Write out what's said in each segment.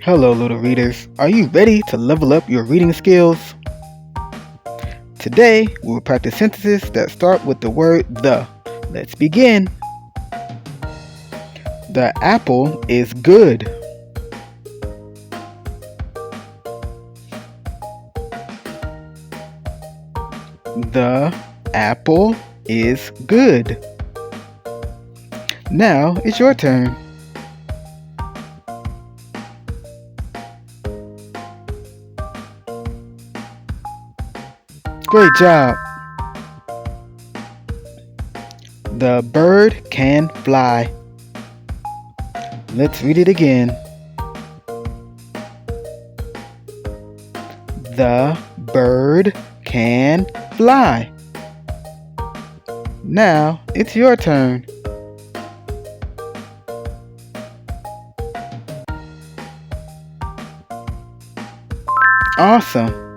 Hello, little readers. Are you ready to level up your reading skills? Today, we will practice sentences that start with the word the. Let's begin. The apple is good. The apple is good. Now it's your turn. Great job. The bird can fly. Let's read it again. The bird can fly. Now it's your turn. Awesome.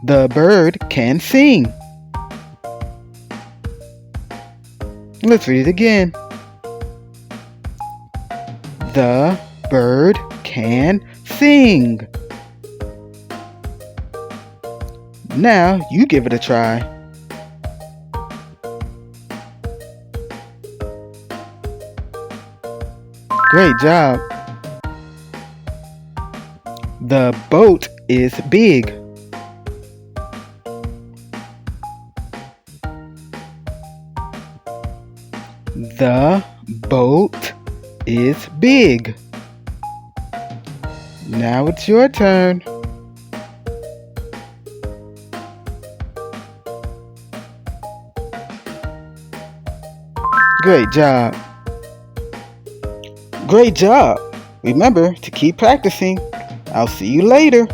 The bird can sing. Let's read it again. The bird can sing. Now you give it a try. Great job. The boat is big. The boat is big. Now it's your turn. Great job. Great job. Remember to keep practicing. I'll see you later.